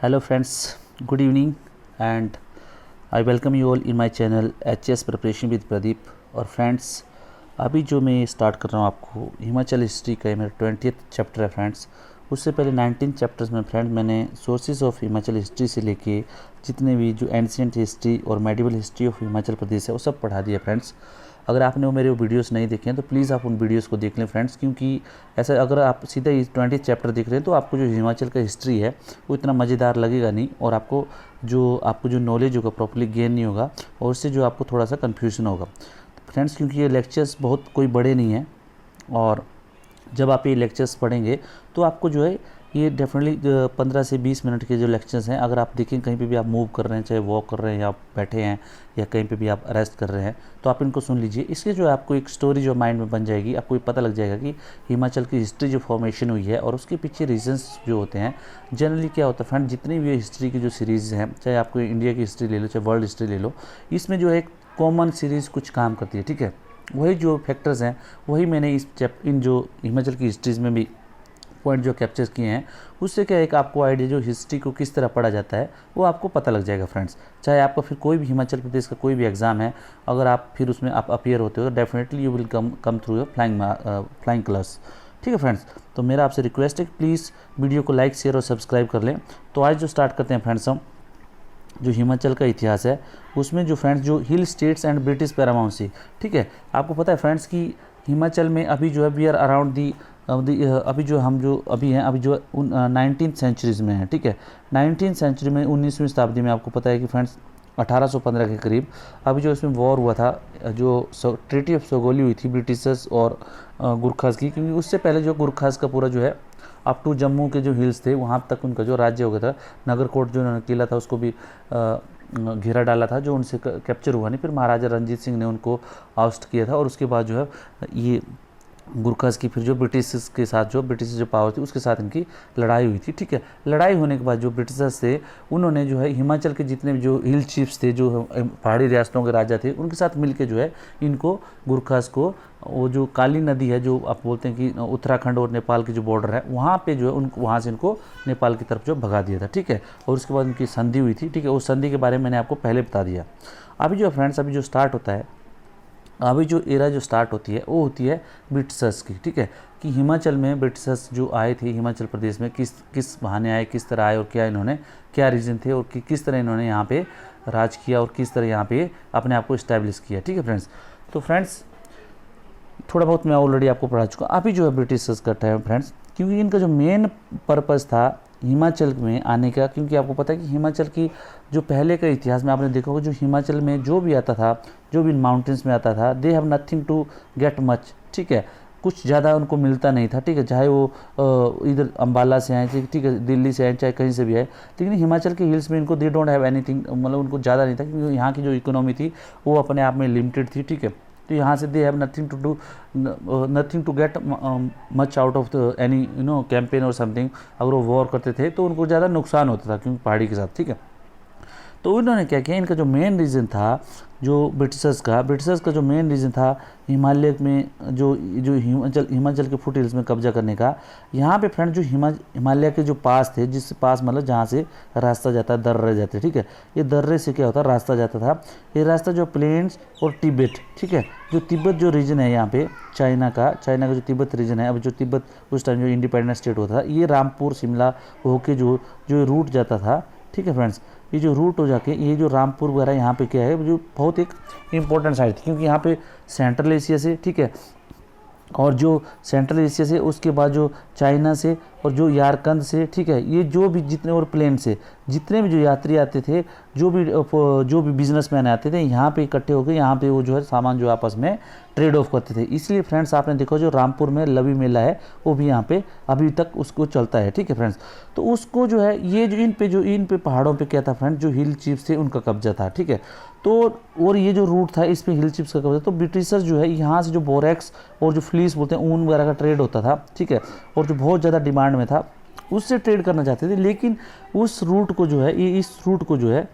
Hello friends, good evening and I welcome you all in my channel HS Preparation with Pradeep. और friends अभी जो मैं start कर रहा हूँ आपको हिमाचल हिस्ट्री का मेरा 20th चैप्टर है फ्रेंड्स। उससे पहले 19 चैप्टर्स में फ्रेंड मैंने सोर्सेज ऑफ हिमाचल हिस्ट्री से लेके जितने भी जो एंशिएंट हिस्ट्री और medieval history of Himachal Pradesh है वो सब पढ़ा दिया फ्रेंड्स। अगर आपने वो मेरे वीडियोस नहीं देखे हैं तो प्लीज़ आप उन वीडियोस को देख लें फ्रेंड्स, क्योंकि ऐसा अगर आप सीधा 20 चैप्टर देख रहे हैं तो आपको जो हिमाचल का हिस्ट्री है वो इतना मज़ेदार लगेगा नहीं और आपको जो नॉलेज होगा प्रॉपर्ली गेन नहीं होगा और उससे जो आपको थोड़ा सा कन्फ्यूजन होगा फ्रेंड्स, क्योंकि ये लेक्चर्स बहुत कोई बड़े नहीं हैं और जब आप ये लेक्चर्स पढ़ेंगे तो आपको जो है ये डेफिनेटली 15 से 20 मिनट के जो लेक्चर्स हैं, अगर आप देखें कहीं पे भी आप मूव कर रहे हैं, चाहे वॉक कर रहे हैं या आप बैठे हैं या कहीं पे भी आप रेस्ट कर रहे हैं, तो आप इनको सुन लीजिए। इसके जो है आपको एक स्टोरी जो माइंड में बन जाएगी, आपको पता लग जाएगा कि हिमाचल की हिस्ट्री जो फॉर्मेशन हुई है और उसके पीछे रीजंस जो होते हैं। जनरली क्या होता है फ्रेंड, जितनी भी हिस्ट्री की जो सीरीज़ हैं, चाहे आपको इंडिया की हिस्ट्री ले लो चाहे वर्ल्ड हिस्ट्री ले लो, इसमें जो है एक कॉमन सीरीज़ कुछ काम करती है। ठीक है, वही जो फैक्टर्स हैं वही मैंने इन जो हिमाचल की हिस्ट्रीज़ में भी पॉइंट जो कैप्चर किए हैं, उससे क्या एक आपको आइडिया जो हिस्ट्री को किस तरह पढ़ा जाता है वो आपको पता लग जाएगा फ्रेंड्स। चाहे आपका फिर कोई भी हिमाचल प्रदेश का कोई भी एग्ज़ाम है, अगर आप फिर उसमें आप अपीयर होते हो तो definitely you will come through your flying class. ठीक है फ्रेंड्स, तो मेरा आपसे रिक्वेस्ट है कि प्लीज़ वीडियो को लाइक शेयर और सब्सक्राइब कर लें। तो आज जो स्टार्ट करते हैं फ्रेंड्स, हम जो हिमाचल का इतिहास है उसमें जो फ्रेंड्स जो हिल स्टेट्स एंड ब्रिटिश पैरामाउंसी। ठीक है, आपको पता है फ्रेंड्स कि हिमाचल में अभी जो है वी आर अराउंड दी अभी जो हम जो अभी हैं अभी जो 19th सेंचुरीज़ में है। ठीक है, 19th सेंचुरी में 19वीं शताब्दी में आपको पता है कि फ्रेंड्स 1815 के करीब अभी जो इसमें वॉर हुआ था, जो ट्रीटी ऑफ सोगोली हुई थी ब्रिटिशर्स और गुरखास की, क्योंकि उससे पहले जो गुरखास का पूरा जो है अप टू जम्मू के जो हिल्स थे वहाँ तक उनका जो राज्य हो गया था। नगरकोट जो उन्होंने किला था उसको भी घेरा डाला था, जो उनसे कैप्चर हुआ नहीं। फिर महाराजा रंजीत सिंह ने उनको आउस्ट किया था और उसके बाद जो है ये गुरखास की फिर जो ब्रिटिश के साथ जो ब्रिटिश जो पावर थी उसके साथ इनकी लड़ाई हुई थी। ठीक है, लड़ाई होने के बाद जो ब्रिटिशर्स थे उन्होंने जो है हिमाचल के जितने जो हिल चीफ्स थे, जो पहाड़ी रियासतों के राजा थे, उनके साथ मिलके जो है इनको गुरखास को वो जो काली नदी है जो आप बोलते हैं कि उत्तराखंड और नेपाल की जो बॉर्डर है वहाँ पे जो है उनको वहाँ से इनको नेपाल की तरफ जो भगा दिया था। ठीक है, और उसके बाद उनकी संधि हुई थी। ठीक है, उस संधि के बारे में मैंने आपको पहले बता दिया। अभी जो फ्रेंड्स अभी जो स्टार्ट होता है, अभी जो एरा जो स्टार्ट होती है वो होती है ब्रिटिशर्स की। ठीक है, कि हिमाचल में ब्रिटिशर्स जो आए थे हिमाचल प्रदेश में किस बहाने आए, किस तरह आए और क्या रीज़न थे और किस तरह इन्होंने यहाँ पे राज किया और किस तरह यहाँ पे अपने आप को इस्टेब्लिश किया। ठीक है फ्रेंड्स, तो फ्रेंड्स थोड़ा बहुत मैं ऑलरेडी आपको पढ़ा चुका। अभी जो है ब्रिटिशर्स का टाइम फ्रेंड्स, क्योंकि इनका जो मेन पर्पज़ था हिमाचल में आने का, क्योंकि आपको पता है कि हिमाचल की जो पहले का इतिहास में आपने देखा होगा, जो हिमाचल में जो भी आता था, जो भी माउंटेन्स में आता था, they have nothing to get much. ठीक है, कुछ ज़्यादा उनको मिलता नहीं था। ठीक है, चाहे वो इधर अम्बाला से आए, ठीक है, दिल्ली से आए, चाहे कहीं से भी आए, लेकिन हिमाचल के हिल्स में इनको दे डोंट हैव एनीथिंग, मतलब उनको ज़्यादा नहीं था, क्योंकि यहाँ की जो इकोनॉमी थी वो अपने आप में लिमिटेड थी। ठीक है, तो यहाँ से they have nothing to get much out of any campaign और समथिंग। अगर वो वॉर करते थे तो उनको ज़्यादा नुकसान होता था क्योंकि पहाड़ी के साथ। ठीक है, तो उन्होंने क्या किया, इनका जो मेन रीज़न था जो ब्रिटिशर्स का जो मेन रीज़न था हिमालय में जो हिमाचल के फुट हिल्स में कब्जा करने का। यहाँ पे फ्रेंड जो हिमालय के जो पास थे, जिस पास मतलब जहाँ से रास्ता जाता है, दर्रे जाते। ठीक है, ये दर्रे से क्या होता है रास्ता जाता था, ये रास्ता जो प्लेन्स और तिब्बत। ठीक है, जो तिब्बत जो रीजन है यहाँ पे चाइना का जो तिब्बत रीजन है, अब जो तिब्बत उस टाइम जो इंडिपेंडेंट स्टेट होता था, ये रामपुर शिमला होके जो रूट जाता था। ठीक है फ्रेंड्स, ये जो रूट हो जाके ये जो रामपुर वगैरह यहाँ पे क्या है, जो बहुत एक इम्पोर्टेंट साइट थी, क्योंकि यहाँ पे सेंट्रल एशिया से, ठीक है, और जो सेंट्रल एशिया से, उसके बाद जो चाइना से और जो यारकंद से, ठीक है, ये जो भी जितने और प्लेन से जितने भी जो यात्री आते थे, जो भी बिजनेसमैन आते थे, यहाँ पे इकट्ठे होकर यहाँ पे वो जो है सामान जो आपस में ट्रेड ऑफ करते थे। इसलिए फ्रेंड्स आपने देखा जो रामपुर में लवी मेला है वो भी यहाँ पे अभी तक उसको चलता है। ठीक है फ्रेंड्स, तो उसको जो है ये जो इन पे पहाड़ों पे क्या था फ्रेंड्स, जो हिल चीफ्स थे उनका कब्जा था। ठीक है, तो और ये जो रूट था इस पे हिल चिप्स का कब्जा, तो ब्रिटिशर्स जो है यहाँ से जो बोरेक्स और जो फ्लीस बोलते हैं ऊन वगैरह का ट्रेड होता था। ठीक है, और जो बहुत ज़्यादा डिमांड में था उससे ट्रेड करना चाहते थे, लेकिन उस रूट को जो है इस रूट को जो है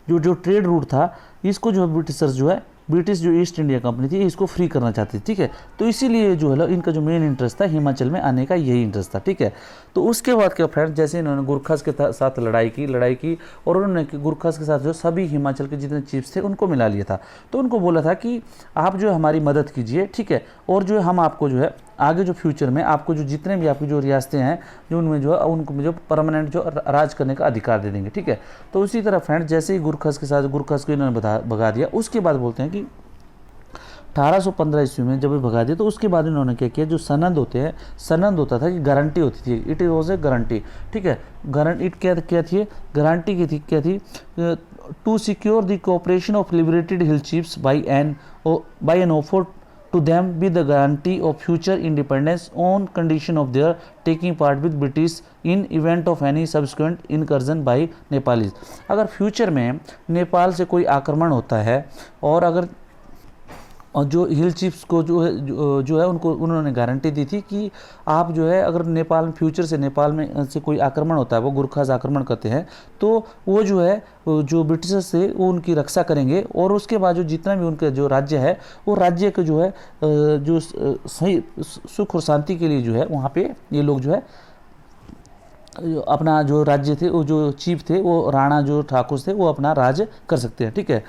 जो ट्रेड रूट था इसको जो है ब्रिटिशर्स जो है ब्रिटिश जो ईस्ट इंडिया कंपनी थी इसको फ्री करना चाहती थी, ठीक है। तो इसीलिए जो है इनका जो मेन इंटरेस्ट था हिमाचल में आने का यही इंटरेस्ट था, ठीक है। तो उसके बाद क्या फ्रेंड्स, जैसे इन्होंने गुरखास के साथ लड़ाई की और उन्होंने गुरखास के साथ जो सभी हिमाचल के जितने चीफ्स थे उनको मिला लिया था। तो उनको बोला था कि आप जो हमारी मदद कीजिए, ठीक है, और जो है हम आपको जो है आगे जो फ्यूचर में आपको जो जितने भी आपकी जो रियासतें हैं जो उनमें जो है उनको जो परमानेंट जो राज करने का अधिकार दे देंगे, ठीक है। तो उसी तरह फ्रेंड्स जैसे ही गुरखास को इन्होंने भगा दिया, उसके बाद बोलते हैं कि 1815 ईस्वी में जब ये भगा दिया तो उसके बाद इन्होंने क्या किया, जो सनद होते हैं, सनद होता था कि गारंटी होती थी, इट वॉज ए गारंटी, ठीक है। इट क्या थी, गारंटी की थी, क्या थी, to secure the cooperation of liberated hill chiefs by an offer to them with the guarantee of future independence on condition of their taking part with British in event of any subsequent incursion by Nepalis। अगर future में नेपाल से कोई आक्रमण होता है और अगर और जो हिल चीफ्स को जो है उनको उन्होंने गारंटी दी थी कि आप जो है अगर नेपाल में फ्यूचर से नेपाल में से कोई आक्रमण होता है, वो गुरखास आक्रमण करते हैं, तो वो जो है जो ब्रिटिशर्स से वो उनकी रक्षा करेंगे और उसके बाद जो जितना भी उनका जो राज्य है वो राज्य के जो है जो सही सुख और शांति के लिए जो है वहाँ पे ये लोग जो है अपना जो राज्य थे, वो जो चीफ थे, वो राणा जो ठाकुर थे, वो अपना राज कर सकते हैं, ठीक है।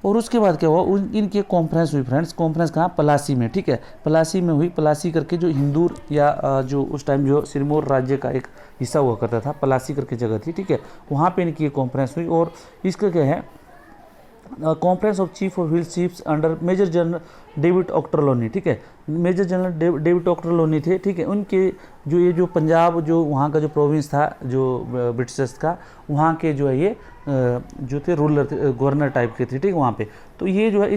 और उसके बाद क्या हुआ, इनकी कॉन्फ्रेंस हुई फ्रेंड्स, कॉन्फ्रेंस कहाँ, पलासी में, ठीक है, पलासी में हुई। पलासी करके जो हिंदूर या जो उस टाइम जो सिरमौर राज्य का एक हिस्सा हुआ करता था, पलासी करके जगह थी, ठीक है, वहाँ पे इनकी कॉन्फ्रेंस हुई। और इसका क्या है, conference of chief of hill chiefs under major general David Ochterlony, ठीक है, मेजर जनरल डेविड ऑक्टरलोनी थे, ठीक है। उनके जो ये जो पंजाब जो वहाँ का जो प्रोविंस था जो ब्रिटिशर्स का, वहाँ के जो है ये जो थे रूलर थे, गवर्नर टाइप के थे, ठीक है, वहाँ पे। तो ये जो है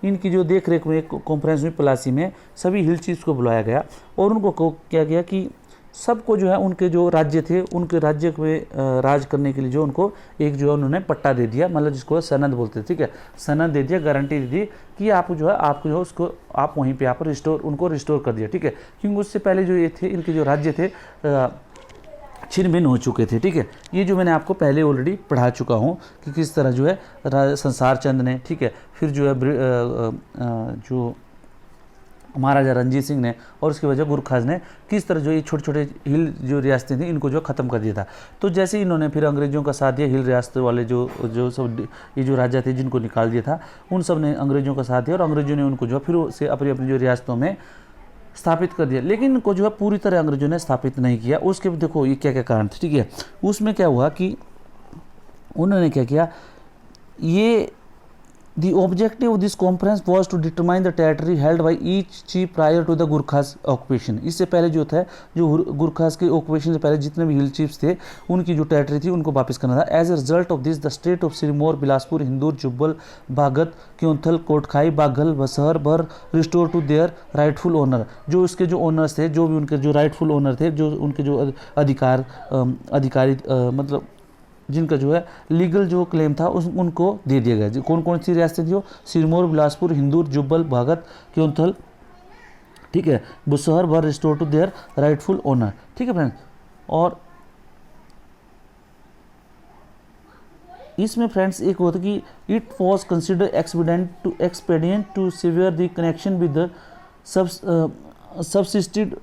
इनकी जो देख रेख में एक कॉन्फ्रेंस हुई पलासी में, सभी हिल चीफ्स को बुलाया गया और उनको क्या किया कि सबको जो है उनके जो राज्य थे, उनके राज्य में राज करने के लिए जो उनको एक जो है उन्होंने पट्टा दे दिया, मतलब जिसको सनद बोलते थे, ठीक है, सनद दे दिया, गारंटी दे दी कि आप जो है आपको जो है उसको आप वहीं पे आप उनको रिस्टोर कर दिया, ठीक है। क्योंकि उससे पहले जो ये थे इनके जो राज्य थे छिन्न भिन्न हो चुके थे, ठीक है। ये जो मैंने आपको पहले ऑलरेडी पढ़ा चुका हूँ कि किस तरह जो है संसार चंद ने, ठीक है, फिर जो है जो महाराजा रंजीत सिंह ने और उसकी वजह गुरखास ने किस तरह जो ये छोटे छोटे हिल जो रियासतें थी इनको जो ख़त्म कर दिया था। तो जैसे ही इन्होंने फिर अंग्रेज़ों का साथ दिया, हिल रियासतों वाले जो सब ये जो राजा थे जिनको निकाल दिया था, उन सब ने अंग्रेज़ों का साथ दिया और अंग्रेज़ों ने उनको जो फिर से अपनी अपनी जो रियासतों में स्थापित कर दिया। लेकिन इनको जो है पूरी तरह अंग्रेज़ों ने स्थापित नहीं किया। उसके देखो ये क्या क्या कारण थे, ठीक है। उसमें क्या हुआ कि उन्होंने क्या किया, ये The objective of this conference was to determine the territory held by each chief prior to the Gurkhas occupation। इससे पहले जो था, जो गुरखास के ऑक्यूपेशन से पहले जितने भी हिल चीफ्स थे उनकी जो टेरिटरी थी उनको वापस करना था। As a result of this the state of Sirmaur, Bilaspur, Hindur, Jubbal, Baghat, Keonthal, Kotkhai, Baghal, Bashahr were restore to their rightful owner. जो उसके जो ओनर्स थे, जो भी उनके जो राइटफुल ओनर थे, जो उनके जो अधिकारी मतलब जिनका जो है लीगल जो क्लेम था उनको दे दिया गया। कौन कौन सी रियासतें थी वो, सिरमौर, बिलासपुर, हिंदूर, जुब्बल, भागत, क्योंथल, ठीक है, Bushahr were restore to their rightful owner, ठीक है फ्रेंड्स। और इसमें फ्रेंड्स एक होता कि it was consider expedient to sever the connection with the subsisted.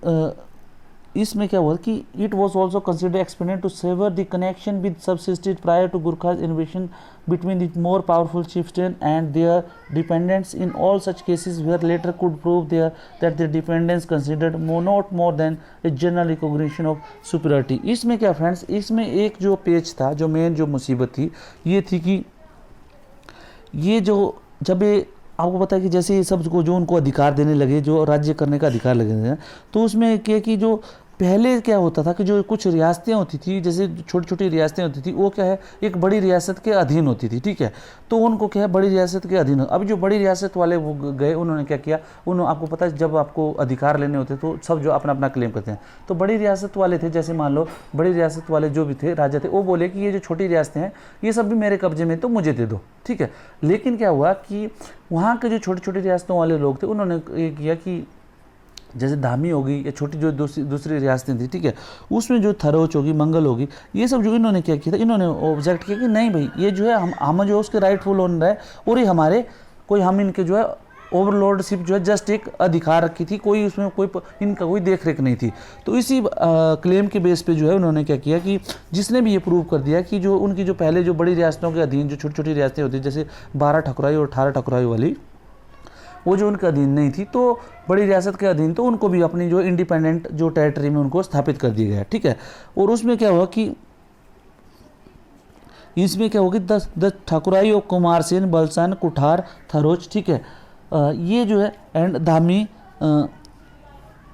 इसमें क्या हुआ कि it was also consider expedient to sever the connection with subsisted prior to Gurkhas invasion between the more powerful chieftain and their dependents in all such cases where later could prove that their dependents considered not more than a general recognition of superiority। इसमें क्या friends, इसमें एक जो page था, जो main जो मुसीबत थी ये थी कि ये जो जब ये आपको पता है कि जैसे ये सब को जो उनको अधिकार देने लगे, जो राज्य करने का अधिकार लगे, तो उसमें क्या कि जो पहले क्या होता था कि जो कुछ रियासतें होती थी, जैसे छोटी छोटी रियासतें होती थी, वो क्या है एक बड़ी रियासत के अधीन होती थी, ठीक है। तो उनको क्या है बड़ी रियासत के अधीन। अब जो बड़ी रियासत वाले वो गए, उन्होंने क्या किया, उन्होंने आपको पता है जब आपको अधिकार लेने होते तो सब जो अपना अपना क्लेम करते हैं। तो बड़ी रियासत वाले थे, जैसे मान लो बड़ी रियासत वाले जो भी थे राजा थे, वो बोले कि ये जो छोटी रियासतें हैं ये सब भी मेरे कब्जे में, तो मुझे दे दो, ठीक है। लेकिन क्या हुआ कि वहाँ के जो छोटी छोटी रियासतों वाले लोग थे उन्होंने ये किया कि जैसे धामी होगी या छोटी जो दूसरी रियासतें थी, ठीक है, उसमें जो थरोच होगी, मंगल होगी, ये सब जो इन्होंने क्या किया था, इन्होंने ऑब्जेक्ट किया कि नहीं भाई ये जो है हम जो उसके राइटफुल ओनर है और ये हमारे कोई हम इनके जो है ओवरलॉर्डशिप जो है जस्ट एक अधिकार रखी थी, कोई उसमें इनका कोई देख रेख नहीं थी। तो इसी क्लेम के बेस पे जो है उन्होंने क्या किया कि जिसने भी ये प्रूव कर दिया कि जो उनकी जो पहले जो बड़ी रियासतों के अधीन जो छोटी छोटी रियासतें होती जैसे 12 ठकुराई और 18 ठकुराई वाली, वो जो उनके अधीन नहीं थी तो बड़ी रियासत के अधीन, तो उनको भी अपनी जो इंडिपेंडेंट जो टेरिटरी में उनको स्थापित कर दिया गया, ठीक है। और उसमें क्या हुआ कि इसमें क्या होगी 10 ठकुराई और कुमारसेन, बलसान, कुठार, थरोच, ठीक है, ये जो है एंड धामी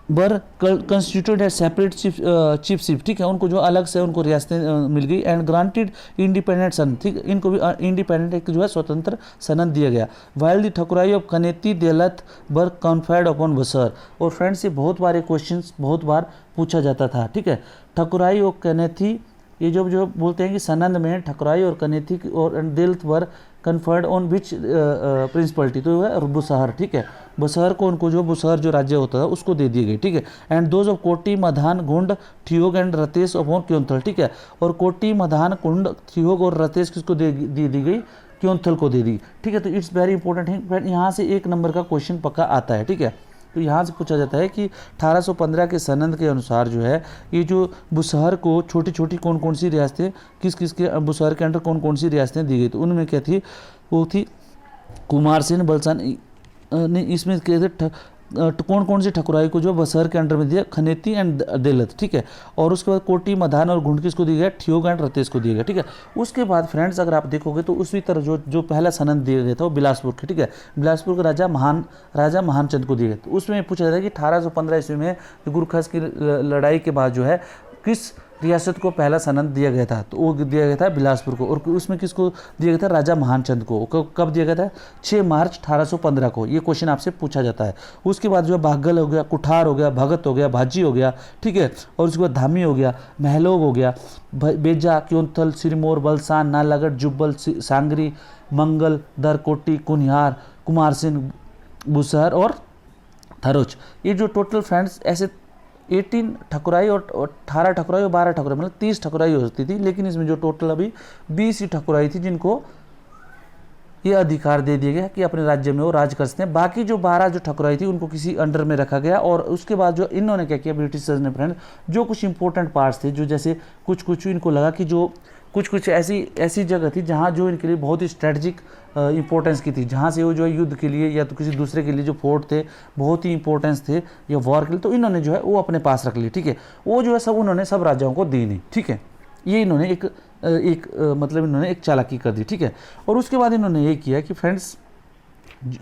बर कंस्टिट्यूटेड है सेपरेट चीफशिप, ठीक है, उनको जो अलग से उनको रियासतें मिल गई एंड ग्रांटेड इंडिपेंडेंट सन, ठीक, इनको भी इंडिपेंडेंट एक जो है स्वतंत्र सनद दिया गया। वाइल द ठकुराई ऑफ कनेती देलत बर कॉन्फर्ड अपॉन बसर। और फ्रेंड्स ये बहुत बार क्वेश्चन बहुत बार पूछा जाता था, ठीक है। ठकुराई और कनेथी ये जो बोलते हैं कि सनंद में ठकुराई और कनेथी और देलत वर कन्फर्ड ऑन विच प्रिंसिपलिटी, तो है बुसहर, ठीक है, बुसहर को उनको जो बुसहर जो राज्य होता था उसको दे दी गई, ठीक है। एंड दोज ऑफ कोटी, मधान, गुंड, ठियोग एंड रतेश अपॉन क्योंथल, ठीक है। और कोटी, मधान, कुंड, ठियोग और रतेश किसको दे दी गई? क्योंथल को दे दी, ठीक है। तो इट्स वेरी इंपॉर्टेंट है, यहाँ से 1 नंबर का क्वेश्चन पक्का आता है, ठीक है। तो यहाँ से पूछा जाता है कि 1815 के सनद के अनुसार जो है ये जो बुसहर को छोटी छोटी कौन कौन सी रियासतें किस किस के बुसहर के अंडर कौन कौन सी रियासतें दी गई, तो उनमें क्या थी, वो थी कुमारसेन, बलसान ने इसमें कहते कौन कौन सी ठकुराई को जो बसहर के अंडर में दिया, खनेती एंड देलत, ठीक है। और उसके बाद कोटी, मधान और गुंड किसको दिया गया, ठियोग एंड रतेश को दिया गया, ठीक है। उसके बाद फ्रेंड्स अगर आप देखोगे तो उसी तरह जो पहला सनद दिया गया था वो बिलासपुर के, ठीक है, बिलासपुर के राजा महानचंद को दिया गया। तो उसमें पूछा जाता है कि 1815 ईस्वी में गुरखस की लड़ाई के बाद जो है किस रियासत को पहला सनद दिया गया था, तो वो दिया गया था बिलासपुर को। और उसमें किसको दिया गया था, राजा महानचंद को। कब दिया गया था, 6 मार्च 1815 को। ये क्वेश्चन आपसे पूछा जाता है। उसके बाद जो है बागल हो गया, कुठार हो गया, भगत हो गया, भाजी हो गया, ठीक है। और उसके बाद धामी हो गया, महलोग हो गया, बेजा, क्योंथल, सिरमौर, बलसान, नालागढ़, जुब्बल, सांगरी, मंगल, दरकोटी, कुनिहार, कुमारसेन, बुसहर और थरोच। ये जो टोटल फ्रेंड्स ऐसे 18 ठकुराई और 18 ठकुराई और 12 ठकुराई, मतलब 30 ठकुराई हो सकती थी, लेकिन इसमें जो टोटल अभी 20 ही ठकुराई थी जिनको ये अधिकार दे दिया गया कि अपने राज्य में वो राज कर सकते हैं। बाकी जो 12 जो ठकुराई थी उनको किसी अंडर में रखा गया। और उसके बाद जो इन्होंने क्या किया ब्रिटिशर्स ने फ्रेंड, जो कुछ इंपॉर्टेंट पार्ट्स थे, जो जैसे कुछ इनको लगा कि जो कुछ ऐसी जगह थी जहाँ जो इनके लिए बहुत ही स्ट्रेटजिक इंपॉर्टेंस की थी, जहाँ से वो जो है युद्ध के लिए या तो किसी दूसरे के लिए जो फोर्ट थे बहुत ही इंपॉर्टेंस थे या वॉर के लिए, तो इन्होंने जो है वो अपने पास रख ली, ठीक है। वो जो है सब उन्होंने सब राजाओं को दी नहीं, ठीक है। ये इन्होंने मतलब इन्होंने एक चालाकी कर दी, ठीक है। और उसके बाद इन्होंने ये किया कि फ्रेंड्स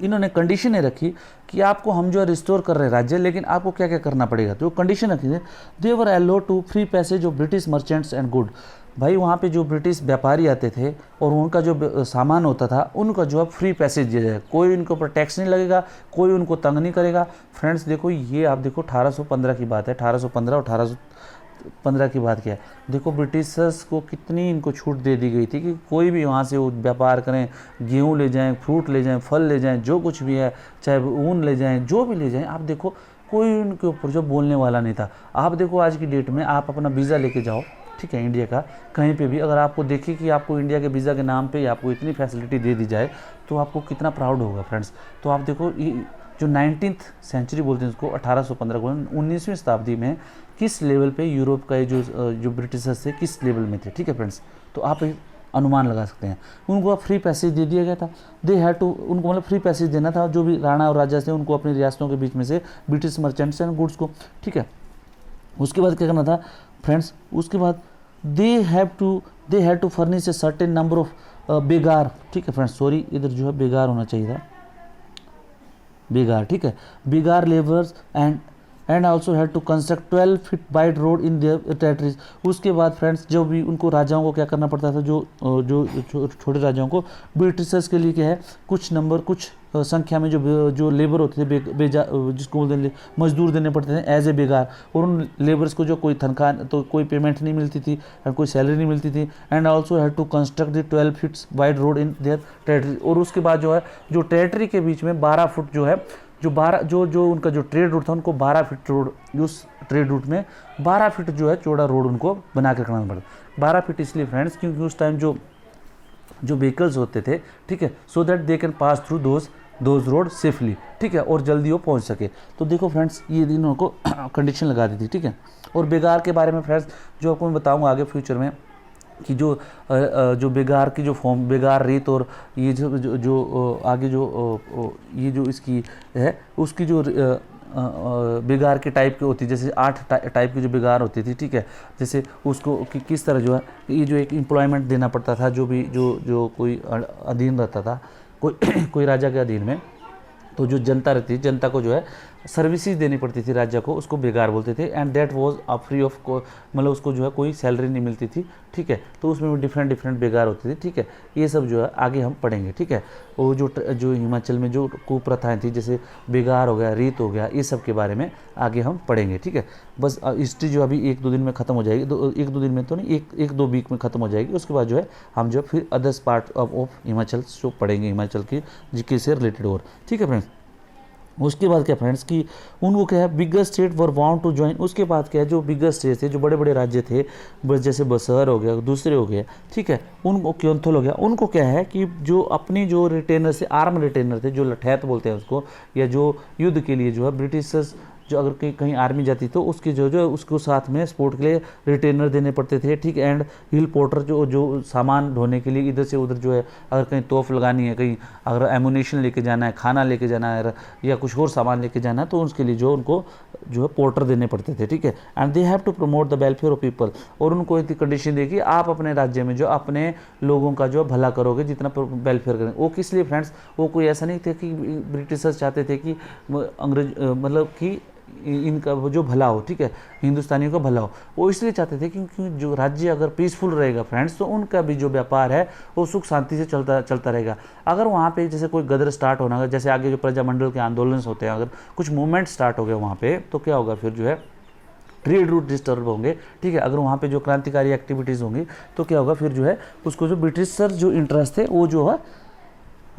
इन्होंने कंडीशन ये रखी कि आपको हम जो है रिस्टोर कर रहे हैं राज्य, लेकिन आपको क्या क्या करना पड़ेगा, तो कंडीशन रखी है, they were allow to free passage of British merchants and good. भाई वहाँ पे जो ब्रिटिश व्यापारी आते थे और उनका जो सामान होता था उनका जो है फ्री पैसेज दिया जाए, कोई उनके ऊपर टैक्स नहीं लगेगा, कोई उनको तंग नहीं करेगा। फ्रेंड्स देखो ये आप देखो 1815 की बात है, 1815 और 1815 की बात क्या है, देखो ब्रिटिशर्स को कितनी इनको छूट दे दी गई थी कि कोई भी वहाँ से वो व्यापार करें, गेहूँ ले जाएं, फ्रूट ले जाएं, फल ले जाएं, जो कुछ भी है, चाहे ऊन ले जाएं, जो भी ले जाएं, आप देखो कोई उनके ऊपर जो बोलने वाला नहीं था। आप देखो आज की डेट में आप अपना वीज़ा लेके जाओ, ठीक है, इंडिया का कहीं पे भी, अगर आपको देखिए कि आपको इंडिया के वीज़ा के नाम पे आपको इतनी फैसिलिटी दे दी जाए तो आपको कितना प्राउड होगा फ्रेंड्स। तो आप देखो ये जो 19th सेंचुरी बोलते हैं उसको, 1815 को 19वीं शताब्दी में किस लेवल पे यूरोप का जो ब्रिटिशर्स थे किस लेवल में थे, ठीक है फ्रेंड्स। तो आप अनुमान लगा सकते हैं। उनको फ्री पैसेज दे दिया गया था, दे हैड टू, उनको मतलब फ्री पैसेज देना था, जो भी राणा और राजा थे उनको अपनी रियासतों के बीच में से ब्रिटिश मर्चेंट्स एंड गुड्स को, ठीक है। उसके बाद क्या करना था फ्रेंड्स, उसके बाद they have to furnish a certain number of begar, ठीक है फ्रेंड्स, सॉरी इधर जो है बेगार होना चाहिए था, बेगार, ठीक है, begar labours and also had to construct 12 feet wide road in their territories. उसके बाद फ्रेंड्स जो भी उनको राजाओं को क्या करना पड़ता था, जो छोटे राजाओं को ब्रिटिशर्स के लिए क्या है कुछ संख्या में जो लेबर होते थे जिसको बोलते हैं मजदूर देने पड़ते थे एज ए बेगार, और उन लेबर्स को जो कोई तनख्वाह तो कोई पेमेंट नहीं मिलती थी और कोई सैलरी नहीं मिलती थी। And also had to construct the 12 feets wide road in their territory. और उसके बाद जो है जो टेरिटरी के बीच में 12 फुट जो है जो उनका जो ट्रेड रूट था उनको 12 फीट रोड, उस ट्रेड रूट में 12 फीट जो है चौड़ा रोड उनको बना के रखना पड़ा। 12 फीट इसलिए फ्रेंड्स क्योंकि उस टाइम जो जो व्हीकल्स होते थे, ठीक है, so that they can pass through those road safely, ठीक है, और जल्दी वो पहुंच सके। तो देखो फ्रेंड्स, ये इन्हों को कंडीशन लगा दी थी, ठीक है। और बेगार के बारे में फ्रेंड्स जो आपको मैं बताऊंगा आगे फ्यूचर में कि जो बेगार की जो फॉर्म, बेगार रीत, और ये जो आगे ये जो इसकी है उसकी जो बेगार के टाइप की होती है, जैसे 8 टाइप की जो बेगार होती थी, ठीक है। जैसे उसको किस तरह जो है ये जो एक एम्प्लॉयमेंट देना पड़ता था, जो भी जो कोई अधीन रहता था कोई कोई राजा के अधीन में, तो जो जनता रहती थी, जनता को जो है सर्विसेज देनी पड़ती थी राज्य को, उसको बेगार बोलते थे। And that was free of, मतलब उसको जो है कोई सैलरी नहीं मिलती थी, ठीक है। तो उसमें भी डिफरेंट बेगार होते थे, ठीक है। ये सब जो है आगे हम पढ़ेंगे, ठीक है। वो जो हिमाचल में जो कुप्रथाएं थी, जैसे बेगार हो गया, रीत हो गया, ये सब के बारे में आगे हम पढ़ेंगे, ठीक है। बस हिस्ट्री जो अभी 1-2 दिन में ख़त्म हो जाएगी, 1-2 दिन में तो नहीं, 1-2 वीक में ख़त्म हो जाएगी। उसके बाद जो है हम जो फिर अदर्स पार्ट ऑफ हिमाचल जो पढ़ेंगे, हिमाचल की जीके से रिलेटेड, और ठीक है फ्रेंड्स। उसके बाद क्या फ्रेंड्स कि उनको क्या है, biggest state where want to join. उसके बाद क्या है, जो बिगेस्ट स्टेट थे, जो बड़े बड़े राज्य थे, बस जैसे बसर हो गया, दूसरे हो गए, ठीक है, उनको क्योंथल हो गया, उनको क्या है कि जो अपनी जो रिटेनर से, आर्म रिटेनर थे, जो लठैत बोलते हैं उसको, या जो युद्ध के लिए जो है ब्रिटिशर्स जो अगर कहीं आर्मी जाती तो उसके जो उसको साथ में सपोर्ट के लिए रिटेनर देने पड़ते थे, ठीक। एंड हिल पोर्टर जो सामान ढोने के लिए इधर से उधर जो है, अगर कहीं तोप लगानी है, कहीं अगर एमुनेशन लेके जाना है, खाना लेके जाना है, या कुछ और सामान लेके जाना है, तो उसके लिए जो उनको जो है पोर्टर देने पड़ते थे, ठीक है। And they have to promote the welfare of people. और उनको एक कंडीशन दी कि आप अपने राज्य में जो अपने लोगों का जो भला करोगे, जितना वेलफेयर करेंगे। वो किस लिए फ्रेंड्स, वो कोई ऐसा नहीं थे कि ब्रिटिशर्स चाहते थे कि अंग्रेज मतलब कि इनका जो भला हो, ठीक है, हिंदुस्तानियों का भला हो। वो इसलिए चाहते थे क्योंकि जो राज्य अगर पीसफुल रहेगा फ्रेंड्स, तो उनका भी जो व्यापार है वो सुख शांति से चलता रहेगा। अगर वहाँ पे जैसे कोई गदर स्टार्ट होना, जैसे आगे जो प्रजामंडल के आंदोलन होते हैं, अगर कुछ मूवमेंट स्टार्ट हो गए वहाँ पे, तो क्या होगा फिर जो है ट्रेड रूट डिस्टर्ब होंगे, ठीक है। अगर वहाँ पे जो क्रांतिकारी एक्टिविटीज़ होंगी तो क्या होगा फिर जो है उसको जो ब्रिटिशर जो इंटरेस्ट थे वो जो है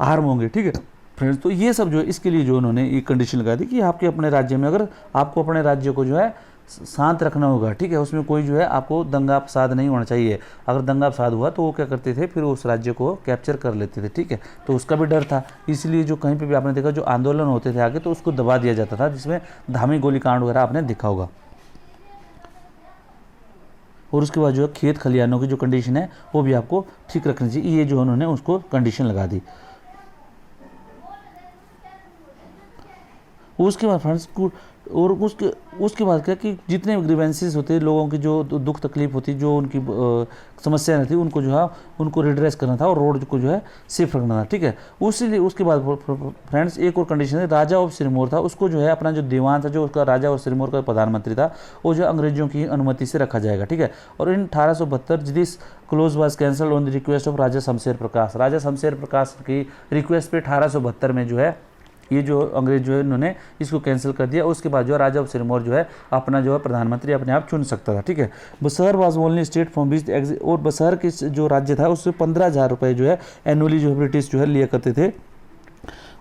हार्म होंगे, ठीक है फ्रेंड्स। तो ये सब जो है इसके लिए जो उन्होंने एक कंडीशन लगा दी कि आपके अपने राज्य में, अगर आपको अपने राज्य को जो है शांत रखना होगा, ठीक है, उसमें कोई जो है आपको दंगा फसाद नहीं होना चाहिए। अगर दंगा फसाद हुआ तो वो क्या करते थे, फिर उस राज्य को कैप्चर कर लेते थे, ठीक है। तो उसका भी डर था, इसलिए जो कहीं पे भी आपने देखा जो आंदोलन होते थे आगे, तो उसको दबा दिया जाता था, जिसमें धामी गोलीकांड वगैरह आपने देखा होगा। और उसके बाद जो है खेत खलिहानों की जो कंडीशन है वो भी आपको ठीक रखनी चाहिए, ये जो उन्होंने उसको कंडीशन लगा दी। उसके बाद फ्रेंड्स और उसके बाद क्या कि जितने ग्रीवेंसेस होते लोगों की, जो दुख तकलीफ होती, जो उनकी समस्या रहती, उनको जो है उनको रिड्रेस करना था और रोड को जो है सेफ रखना था, ठीक है। उसके बाद फ्रेंड्स एक और कंडीशन है, राजा ऑफ सिरमौर था, उसको जो है अपना जो दीवान था, जो उसका राजा और सिरमौर का प्रधानमंत्री था, वो जो अंग्रेजों की अनुमति से रखा जाएगा, ठीक है। और in 1872 this clause was cancel on the request of Raja Shamsher Prakash. Raja Shamsher Prakash की रिक्वेस्ट पे 1872 में जो है ये जो अंग्रेज जो है इन्होंने इसको कैंसिल कर दिया। उसके बाद जो राजा ऑफ सिरमौर जो है अपना जो है प्रधानमंत्री अपने आप चुन सकता था, ठीक है। बसर was only state from which और बसर के जो राज्य था उससे 15,000 रुपये जो है एनुअली जो ब्रिटिश जो है लिया करते थे।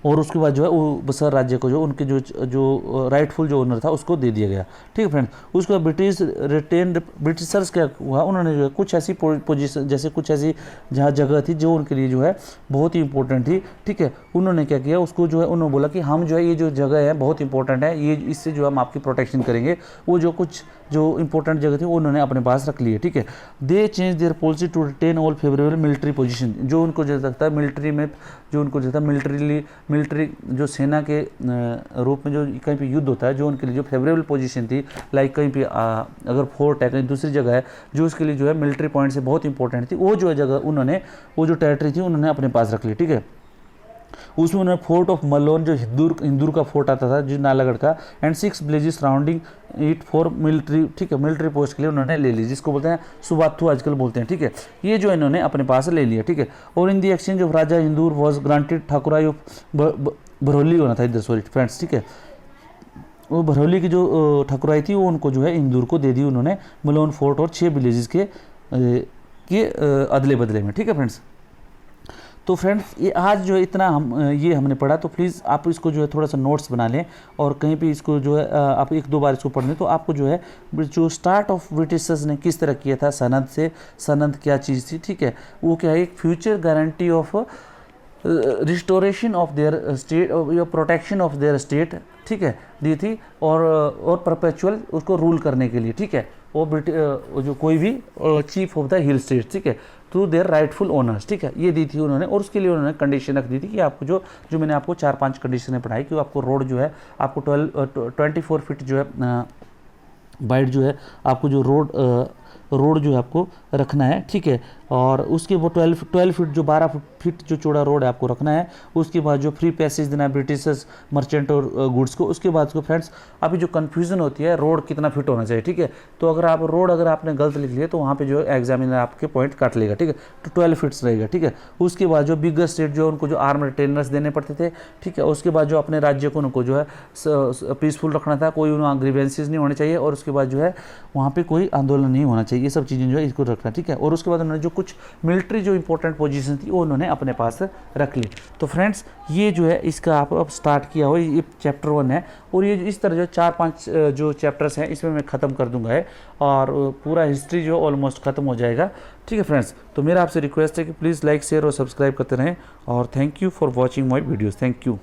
और उसके बाद जो है वो बसर राज्य को जो उनके जो राइटफुल जो ओनर था उसको दे दिया गया, ठीक है फ्रेंड्स। उसके बाद ब्रिटिशर्स क्या हुआ, उन्होंने जो है कुछ ऐसी पोजीशन, जैसे कुछ ऐसी जहाँ जगह थी जो उनके लिए जो है बहुत ही इंपॉर्टेंट थी, ठीक है, उन्होंने क्या किया, उसको जो है उन्होंने बोला कि हम जो है ये जो जगह है बहुत इंपॉर्टेंट है, ये इससे जो हम आपकी प्रोटेक्शन करेंगे। वो जो कुछ जो इंपॉर्टेंट जगह थी उन्होंने अपने पास रख ली है, ठीक है। They change their policy to retain all favourable military position. जो उनको जो लगता है मिलिट्री में, जो उनको जो था मिलिट्री जो सेना के रूप में जो कहीं पे युद्ध होता है, जो उनके लिए जो फेवरेबल पोजीशन थी, लाइक कहीं पे अगर फोर्ट है, कहीं दूसरी जगह है जो उसके लिए जो है मिलिट्री पॉइंट से बहुत इंपॉर्टेंट थी, वो जो है जगह उन्होंने, वो जो टेरिटरी थी उन्होंने अपने पास रख ली, ठीक है। उसमें उन्होंने फोर्ट ऑफ मलोन जो इंदूर का फोर्ट आता था जो नालागढ़ का, and 6 villages surrounding it for military, ठीक है, मिलिट्री पोस्ट के लिए उन्होंने ले ली, जिसको बोलते हैं सुबाथू आजकल बोलते हैं, ठीक है। ये जो इन्होंने अपने पास ले लिया, ठीक है। और in the exchange of Raja Indur was granted thakurai of Bharauli होना था इधर, सॉरी फ्रेंड्स, ठीक है। वो भरौली की जो ठाकुराई थी वो उनको जो है इंदूर को दे दी उन्होंने, मलोन फोर्ट और 6 विलेजेस के अदले बदले में, ठीक है फ्रेंड्स। तो फ्रेंड्स ये आज जो है इतना ये हमने पढ़ा, तो प्लीज़ आप इसको जो है थोड़ा सा नोट्स बना लें और कहीं पे इसको जो है आप 1-2 बार इसको पढ़ लें, तो आपको जो है जो स्टार्ट ऑफ ब्रिटिशर्स ने किस तरह किया था सनद से, सनद क्या चीज़ थी, ठीक है, वो क्या है, एक future guarantee of restoration of their state या प्रोटेक्शन ऑफ देयर स्टेट, ठीक है, दी थी, और परपेचुअल उसको रूल करने के लिए, ठीक है, वो जो कोई भी chief of the hill state, ठीक है, टू देयर राइटफुल ओनर्स, ठीक है, ये दी थी उन्होंने। और उसके लिए उन्होंने कंडीशन रख दी थी कि आपको जो मैंने आपको 4-5 कंडीशनें पढ़ाई कि आपको रोड जो है आपको 24 फीट जो है वाइड जो है आपको जो रोड जो है आपको रखना है, ठीक है, और उसके वो 12 फीट जो 12 फीट जो चौड़ा रोड है आपको रखना है। उसके बाद जो फ्री पैसेज देना है ब्रिटिशर्स मर्चेंट और गुड्स को। उसके बाद को फ्रेंड्स अभी जो कन्फ्यूजन होती है रोड कितना फिट होना चाहिए, ठीक है, तो अगर आप रोड अगर आपने गलत लिख लिया तो वहाँ पे जो एग्जामिनर आपके पॉइंट काट लेगा, ठीक है, तो 12 फीट्स रहेगा, ठीक है। उसके बाद जो बिगर स्टेट जो उनको जो आर्म रिटेनर्स देने पड़ते थे, ठीक है, उसके बाद जो अपने राज्य को उनको जो है पीसफुल रखना था, कोई वहाँ ग्रीवेंसेस नहीं होने चाहिए, और उसके बाद जो है वहाँ पे कोई आंदोलन नहीं होना चाहिए, ये सब चीज़ें जो है इसको रखना, ठीक है। और उसके बाद उन्होंने जो कुछ मिलिट्री जो इंपॉर्टेंट पोजीशन थी वो उन्होंने अपने पास रख ली। तो फ्रेंड्स ये जो है इसका आप अब स्टार्ट किया हो, ये चैप्टर 1 है, और ये इस तरह जो 4-5 जो चैप्टर्स हैं इसमें मैं ख़त्म कर दूंगा है, और पूरा हिस्ट्री जो ऑलमोस्ट ख़त्म हो जाएगा, ठीक है फ्रेंड्स। तो मेरा आपसे रिक्वेस्ट है कि प्लीज़ लाइक शेयर और सब्सक्राइब करते रहें, और thank you for watching my videos, thank you.